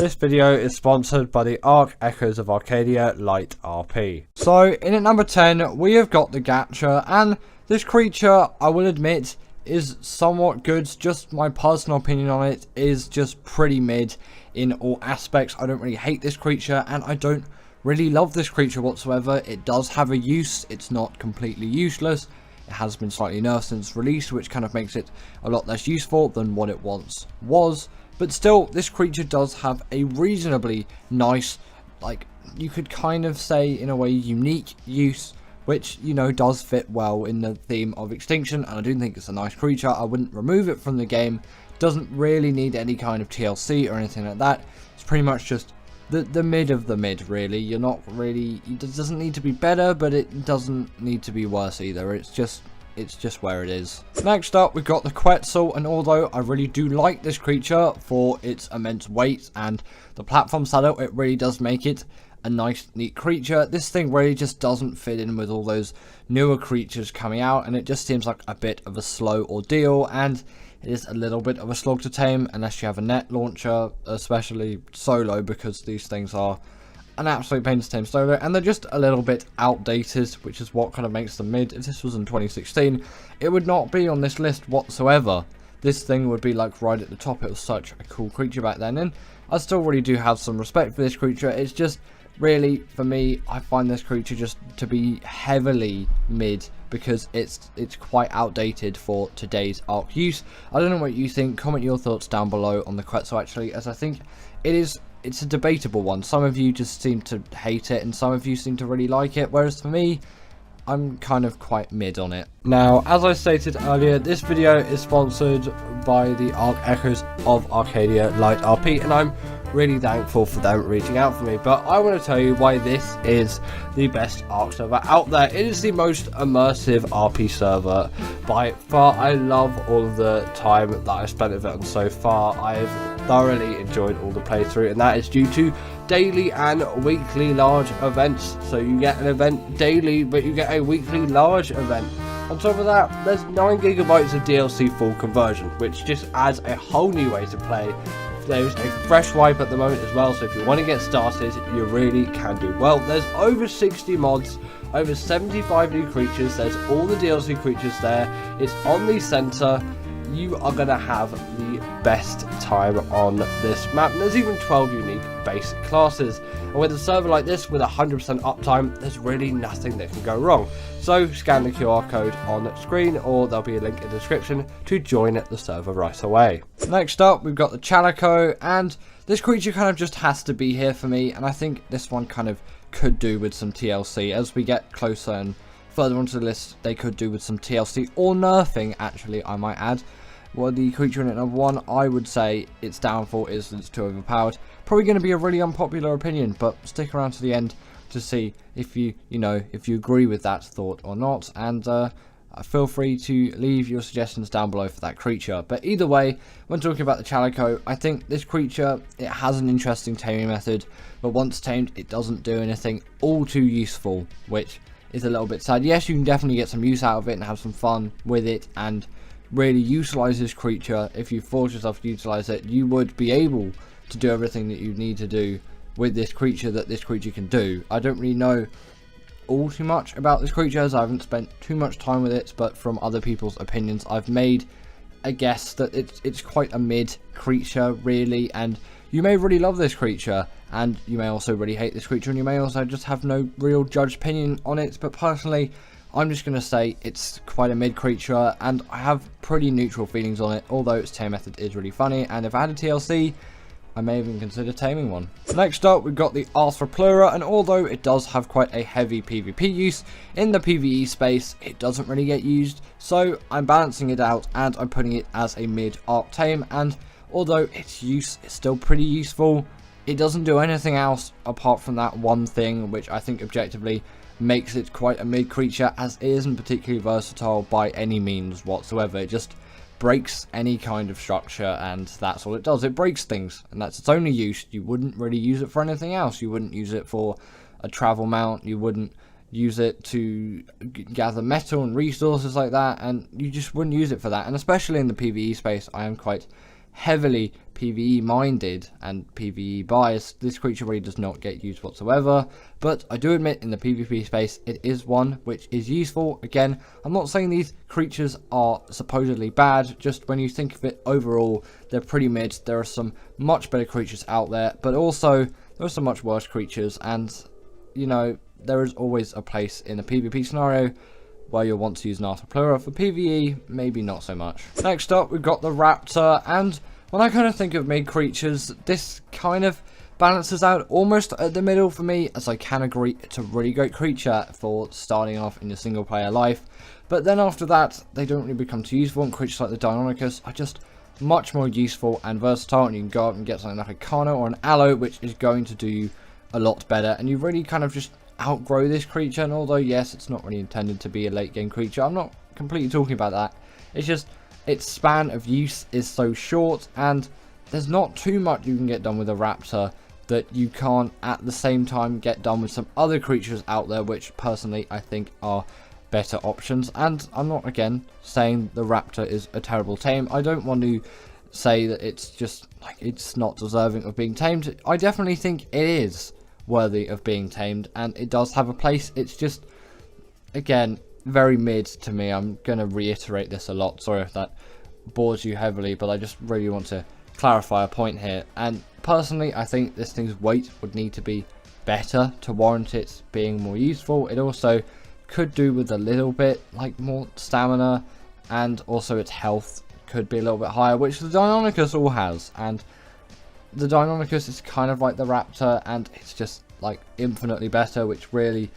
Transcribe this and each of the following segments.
This video is sponsored by the Ark Echoes of Arcadia Light RP. So in at number 10 we have got the Gacha, and this creature, I will admit, is somewhat good. Just my personal opinion on it is just pretty mid in all aspects. I don't really hate this creature, and I don't really love this creature whatsoever. It does have a use, it's not completely useless. It has been slightly nerfed since release, which kind of makes it a lot less useful than what it once was. But still, this creature does have a reasonably nice, like, you could kind of say in a way unique use, which, you know, does fit well in the theme of extinction, and I do think it's a nice creature. I wouldn't remove it from the game. Doesn't really need any kind of TLC or anything like that. It's pretty much just the mid of the mid, really. You're not really, it doesn't need to be better, but it doesn't need to be worse either. It's just where it is. Next up, we've got the Quetzal, and although I really do like this creature for its immense weight and the platform saddle, it really does make it a nice, neat creature. This thing really just doesn't fit in with all those newer creatures coming out, and it just seems like a bit of a slow ordeal, and it is a little bit of a slog to tame unless you have a net launcher, especially solo, because these things are an absolute pain to tame solo, and they're just a little bit outdated, which is what kind of makes them mid. If this was in 2016, it would not be on this list whatsoever. This thing would be like right at the top. It was such a cool creature back then, and I still really do have some respect for this creature. It's just really, for me, I find this creature just to be heavily mid because it's quite outdated for today's Ark use. I don't know what you think. Comment your thoughts down below on the Quetzal, actually, as I think it's a debatable one. Some of you just seem to hate it, and some of you seem to really like it, whereas for me, I'm kind of quite mid on it. Now, as I stated earlier, this video is sponsored by the Ark Echoes of Arcadia Light RP, and I'm really thankful for them reaching out for me. But I want to tell you why this is the best Ark server out there. It is the most immersive RP server by far. I love all of the time that I've spent with it, and so far I've thoroughly enjoyed all the playthrough, and that is due to daily and weekly large events. So you get an event daily, but you get a weekly large event. On top of that, there's 9 GB of DLC full conversion, which just adds a whole new way to play. There's a fresh wipe at the moment as well, so if you want to get started, you really can do well. There's over 60 mods, over 75 new creatures, there's all the DLC creatures there, it's on the center. You are going to have the best time on this map. And there's even 12 unique basic classes. And with a server like this, with 100% uptime, there's really nothing that can go wrong. So scan the QR code on screen, or there'll be a link in the description to join the server right away. Next up, we've got the Chalico, and this creature kind of just has to be here for me. And I think this one kind of could do with some TLC. As we get closer and further onto the list, they could do with some TLC or nerfing, actually, I might add. Well, the creature in at number 1, I would say its downfall is that it's too overpowered. Probably going to be a really unpopular opinion, but stick around to the end to see if you agree with that thought or not, and feel free to leave your suggestions down below for that creature. But either way, when talking about the Chalico, I think this creature, it has an interesting taming method, but once tamed, it doesn't do anything all too useful, which is a little bit sad. Yes, you can definitely get some use out of it and have some fun with it, and really utilize this creature. If you force yourself to utilize it, you would be able to do everything that you need to do with this creature that this creature can do. I don't really know all too much about this creature, as I haven't spent too much time with it, but from other people's opinions, I've made a guess that it's quite a mid creature, really, and you may really love this creature, and you may also really hate this creature, and you may also just have no real judged opinion on it. But personally, I'm just going to say it's quite a mid creature, and I have pretty neutral feelings on it, although its tame method is really funny, and if I had a TLC, I may even consider taming one. Next up, we've got the Plutora, and although it does have quite a heavy PvP use, in the PvE space, it doesn't really get used, so I'm balancing it out, and I'm putting it as a mid Ark Tame, and although its use is still pretty useful, it doesn't do anything else apart from that one thing, which I think objectively makes it quite a mid creature, as it isn't particularly versatile by any means whatsoever. It just breaks any kind of structure, and that's all it does. It breaks things, and that's its only use. You wouldn't really use it for anything else. You wouldn't use it for a travel mount, you wouldn't use it to gather metal and resources like that, and you just wouldn't use it for that. And especially in the PvE space, I am quite heavily PvE minded and PvE biased, this creature really does not get used whatsoever. But I do admit in the PvP space it is one which is useful. Again, I'm not saying these creatures are supposedly bad, just when you think of it overall, they're pretty mid. There are some much better creatures out there, but also there are some much worse creatures, and you know, there is always a place in a PvP scenario where you'll want to use an Ark Plutora. For PvE, maybe not so much. Next up, we've got the Raptor, and when I kind of think of mid creatures, this kind of balances out almost at the middle for me, as I can agree it's a really great creature for starting off in your single player life. But then after that, they don't really become too useful, and creatures like the Deinonychus are just much more useful and versatile, and you can go up and get something like a Carno or an Aloe, which is going to do you a lot better, and you really kind of just outgrow this creature. And although yes, it's not really intended to be a late game creature, I'm not completely talking about that, it's just its span of use is so short, and there's not too much you can get done with a Raptor that you can't at the same time get done with some other creatures out there, which personally I think are better options. And I'm not again saying the Raptor is a terrible tame. I don't want to say that it's just like it's not deserving of being tamed. I definitely think it is worthy of being tamed, and it does have a place. It's just, again, very mid to me. I'm going to reiterate this a lot. Sorry if that bores you heavily, but I just really want to clarify a point here. And personally, I think this thing's weight would need to be better to warrant it being more useful. It also could do with a little bit like more stamina, and also its health could be a little bit higher, which the Deinonychus all has. And the Deinonychus is kind of like the Raptor, and it's just like infinitely better, which really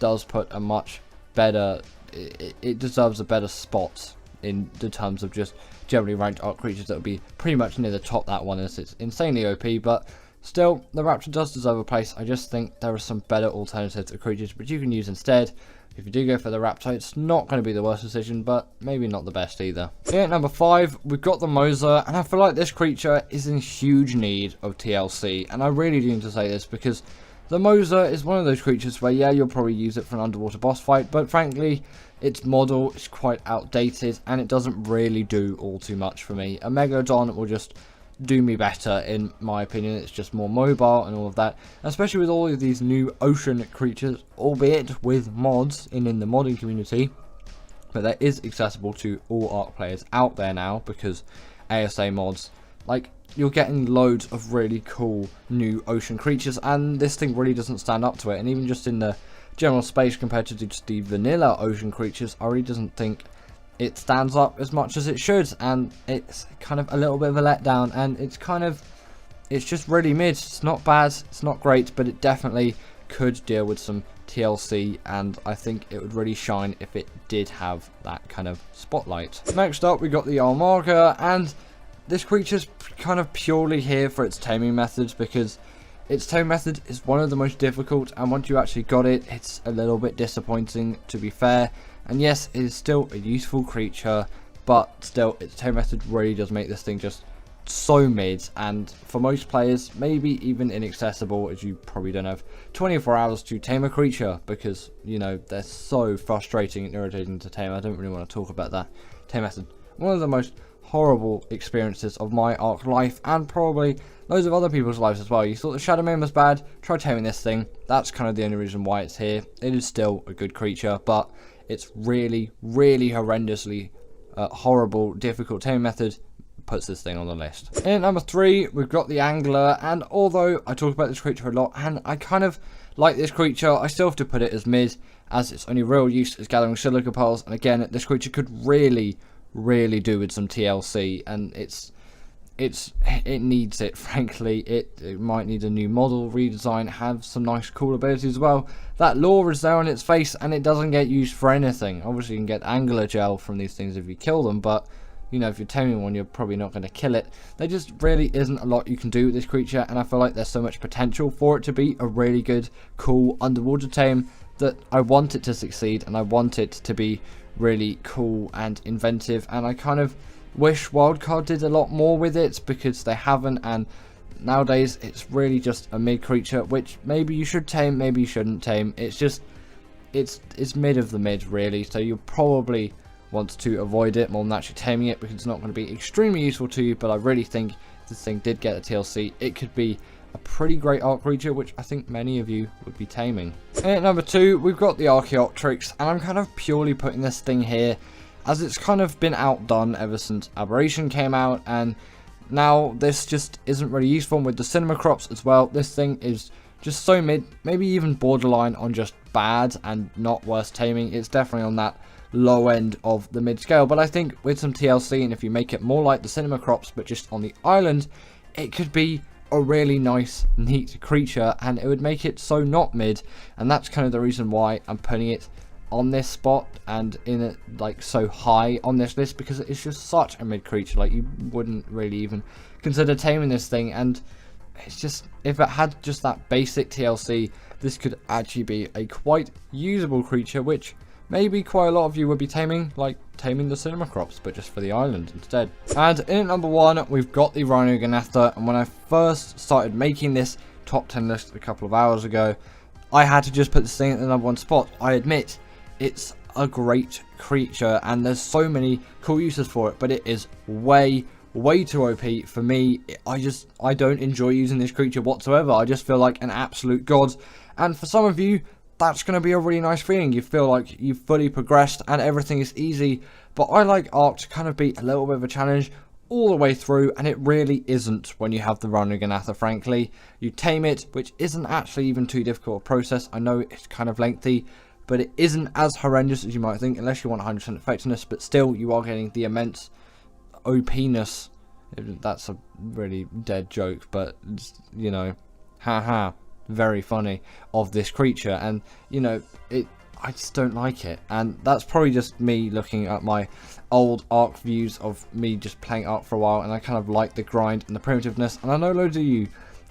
does put a much better, it deserves a better spot in the terms of just generally ranked Ark creatures that would be pretty much near the top. That one is, it's insanely OP, but still the Raptor does deserve a place. I just think there are some better alternatives to creatures which you can use instead. If you do go for the Raptor, it's not going to be the worst decision, but maybe not the best either. Here at number 5, we've got the Mosa, and I feel like this creature is in huge need of TLC, and I really do need to say this because the Mosa is one of those creatures where, yeah, you'll probably use it for an underwater boss fight, but frankly, its model is quite outdated, and it doesn't really do all too much for me. A Megalodon will just do me better, in my opinion. It's just more mobile and all of that, especially with all of these new ocean creatures, albeit with mods in the modding community, but that is accessible to all Ark players out there now because ASA mods, like, you're getting loads of really cool new ocean creatures, and this thing really doesn't stand up to it. And even just in the general space compared to just the vanilla ocean creatures, I really doesn't think it stands up as much as it should, and it's kind of a little bit of a letdown, and it's just really mid. It's not bad, it's not great, but it definitely could deal with some TLC, and I think it would really shine if it did have that kind of spotlight. Next up, we got the Araga, and this creature's kind of purely here for its taming methods, because its taming method is one of the most difficult, and once you actually got it, it's a little bit disappointing, to be fair. And yes, it is still a useful creature, but still, its tame method really does make this thing just so mid, and for most players, maybe even inaccessible, as you probably don't have 24 hours to tame a creature, because, you know, they're so frustrating and irritating to tame. I don't really want to talk about that tame method. One of the most horrible experiences of my Ark life, and probably loads of other people's lives as well. You thought the Shadow Main was bad, try taming this thing. That's kind of the only reason why it's here. It is still a good creature, but its really, really horrendously horrible, difficult taming method puts this thing on the list. In at number 3, we've got the Angler, and although I talk about this creature a lot, and I kind of like this creature, I still have to put it as mid, as its only real use is gathering silica pearls, and again, this creature could really, really do with some TLC, and it needs it, frankly. It might need a new model redesign, have some nice cool abilities as well. That lore is there on its face, and it doesn't get used for anything. Obviously you can get angler gel from these things if you kill them, but you know, if you're taming one, you're probably not going to kill it. There just really isn't a lot you can do with this creature, and I feel like there's so much potential for it to be a really good, cool underwater tame that I want it to succeed, and I want it to be really cool and inventive, and I kind of wish Wildcard did a lot more with it, because they haven't, and nowadays it's really just a mid creature, which maybe you should tame, maybe you shouldn't tame. It's just, it's mid of the mid, really, so you're probably wants to avoid it more than actually taming it, because it's not going to be extremely useful to you. But I really think if this thing did get a TLC, it could be a pretty great Ark creature, which I think many of you would be taming. And at number 2, we've got the Archaeopteryx, and I'm kind of purely putting this thing here as it's kind of been outdone ever since Aberration came out, and now this just isn't really useful. With the cinema crops as well, this thing is just so mid, maybe even borderline on just bad and not worth taming. It's definitely on that low end of the mid scale, but I think with some TLC, and if you make it more like the cinema crops but just on the island, it could be a really nice, neat creature, and it would make it so not mid. And that's kind of the reason why I'm putting it on this spot and in it like so high on this list, because it's just such a mid creature. Like, you wouldn't really even consider taming this thing, and it's just, if it had just that basic TLC, this could actually be a quite usable creature, which maybe quite a lot of you would be taming, like taming the cinema crops, but just for the island instead. And in at number 1, we've got the Rhinoganatha. And when I first started making this top 10 list a couple of hours ago, I had to just put this thing at the number 1 spot. I admit, it's a great creature, and there's so many cool uses for it, but it is way too OP for me. I don't enjoy using this creature whatsoever. I just feel like an absolute god, and for some of you, that's going to be a really nice feeling. You feel like you've fully progressed and everything is easy. But I like Ark to kind of be a little bit of a challenge all the way through, and it really isn't when you have the Rhinoganatha, frankly. You tame it, which isn't actually even too difficult a process. I know it's kind of lengthy, but it isn't as horrendous as you might think, unless you want 100% effectiveness. But still, you are getting the immense OP-ness. That's a really dead joke, but, you know, haha. Very funny of this creature. And you know, I just don't like it, and that's probably just me looking at my old Ark views of me just playing Ark for a while, and I kind of like the grind and the primitiveness, and I know loads of you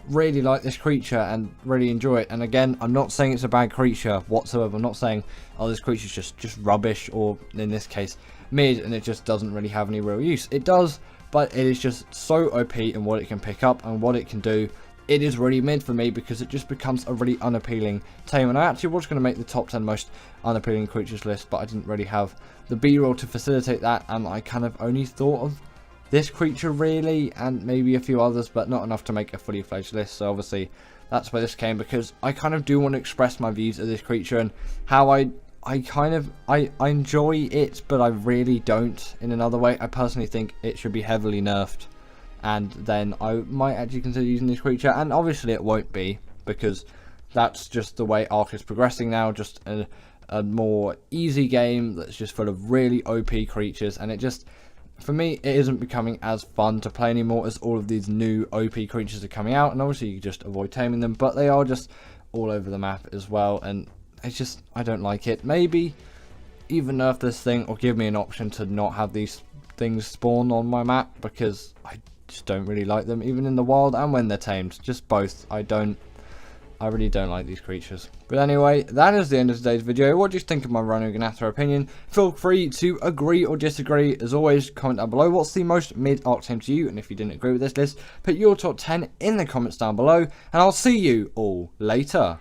really like this creature and really enjoy it. And again, I'm not saying it's a bad creature whatsoever. I'm not saying, oh, this creature's just rubbish, or in this case mid, and it just doesn't really have any real use. It does, but it is just so OP in what it can pick up and what it can do. It is really mid for me, because it just becomes a really unappealing tame. And I actually was going to make the top 10 most unappealing creatures list, but I didn't really have the B-roll to facilitate that, and I kind of only thought of this creature really, and maybe a few others, but not enough to make a fully fledged list. So obviously that's where this came, because I kind of do want to express my views of this creature and how I enjoy it, but I really don't in another way. I personally think it should be heavily nerfed, and then I might actually consider using this creature. And obviously it won't be, because that's just the way Ark is progressing now. Just a more easy game that's just full of really OP creatures, and it just, for me, it isn't becoming as fun to play anymore, as all of these new OP creatures are coming out. And obviously you just avoid taming them, but they are just all over the map as well, and it's just, I don't like it. Maybe even nerf this thing, or give me an option to not have these things spawn on my map, because I just don't really like them, even in the wild and when they're tamed. Just both. I really don't like these creatures. But anyway, that is the end of today's video. What do you think of my Rhinoganatha opinion? Feel free to agree or disagree. As always, comment down below what's the most mid Ark tame to you, and if you didn't agree with this list, put your top 10 in the comments down below, and I'll see you all later.